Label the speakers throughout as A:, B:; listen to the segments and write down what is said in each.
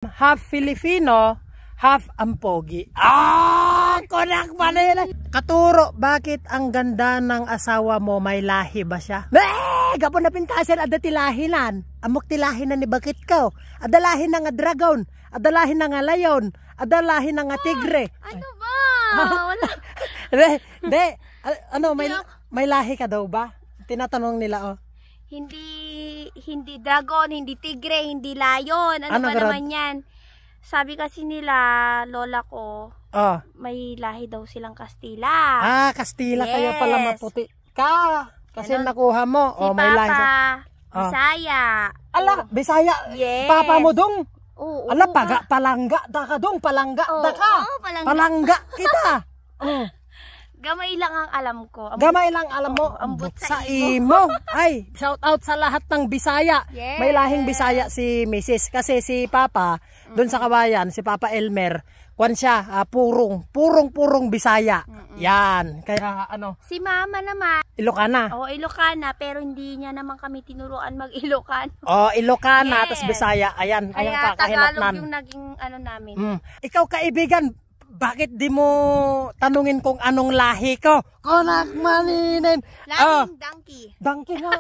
A: Half Filipino, half ampogi. Konak Manila. Katuro, bakit ang ganda ng asawa mo? May lahi ba siya? Gapon na pintasan, ada tilahinan. Amok tilahinan ni bakit ka? Adalahin na nga dragon, adalahin na nga layon, adalahin na nga tigre.
B: Ano ba? Wala.
A: De, ano, may lahi ka daw ba? Tinatanong nila,
B: Hindi dragon, hindi tigre, hindi lion. Ano ba naman yan? Sabi kasi nila, lola ko, may lahi daw silang Kastila.
A: Kastila, yes. Kaya pala maputi ka. Kasi nakuha mo.
B: Si
A: may lahi
B: Papa, Bisaya.
A: Ala, Bisaya?
B: Yes.
A: Papa mo dong?
B: Oo.
A: Ala, palangga da ka dong, palangga da ka. Palangga kita.
B: Gamay lang ang alam ko.
A: Gamay lang alam mo.
B: Ambot
A: sa imo. Ay, shout out sa lahat ng Bisaya.
B: Yes.
A: May lahing Bisaya si Mrs. Kasi si Papa, doon sa kabayan, si Papa Elmer, kwan siya, purong Bisaya. Yan. Kaya ano.
B: Si Mama naman.
A: Ilocana.
B: Ilocana, pero hindi niya naman kami tinuruan mag-Ilocano.
A: Ilocana,
B: yes.
A: Tas Bisaya. Ayan,
B: kaya Tagalog yung naging namin.
A: Ikaw kaibigan, bakit di mo tanungin kung anong lahi ko? Konak Maninin.
B: Lahing donkey.
A: Donkey nga.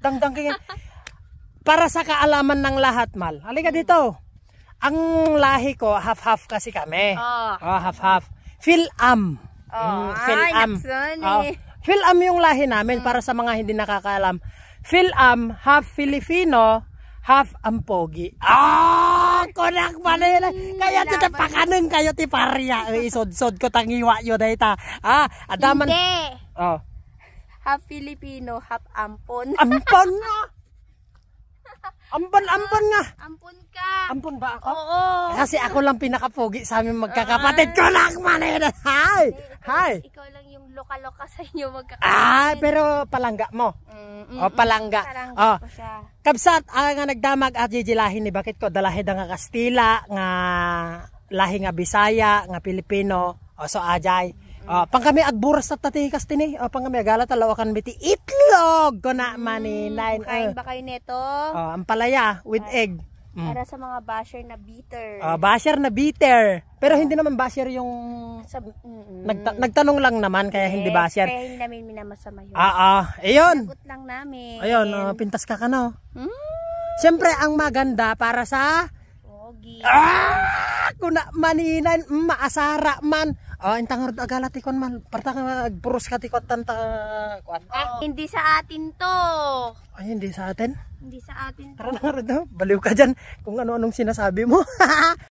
A: Donkey nga. Para sa kaalaman ng lahat, Mal. Halika dito. Ang lahi ko, half-half kasi kami. Half-half. Phil-am. Phil-am. Phil-am yung lahi namin para sa mga hindi nakakaalam. Phil-am, half Filipino, half ampogi. Konak Manila. Kaya tita pakanin kayo ti parya. Isod-sod ko tangiwa yun na ita. Adaman.
B: Hindi. Half Filipino, half ampon.
A: Ampon nga. Ampon nga.
B: Ampon ka.
A: Ampon ba ako?
B: Oo.
A: Kasi ako lang pinakapogi sa aming magkakapatid. Konak Manila. Hi.
B: Ikaw lang yung loka-loka sa inyo magkakapatid.
A: Pero palangga mo. Palangga. Kabsat, nga nagdamag at jijilahin ni bakit ko dalahid nga Kastila, nga lahi nga Bisaya, nga Pilipino, so ajay. Pang kami agburas at tatikas tini. Pang kami agala talawakan biti itlog ko na maninay.
B: Kain ba kayo nito?
A: Ampalaya with egg.
B: Para sa mga basher na bitter.
A: Basher na bitter. Pero hindi naman basher yung nagtanong lang naman kaya hindi basher.
B: Kaya hindi namin minamasama yun.
A: Ayun.
B: Sagot lang namin.
A: Ayun, pintas ka no. Siyempre ang maganda para sa
B: pogi.
A: Kuna maninan maasara man. Intang rod agala tikon man. Parta agpuros ka tikot tanta kuan.
B: Hindi sa atin to.
A: Ay, hindi sa atin.
B: Hindi sa atin to.
A: Tara na rod, baliw ka dyan kung ano-anong sinasabi mo.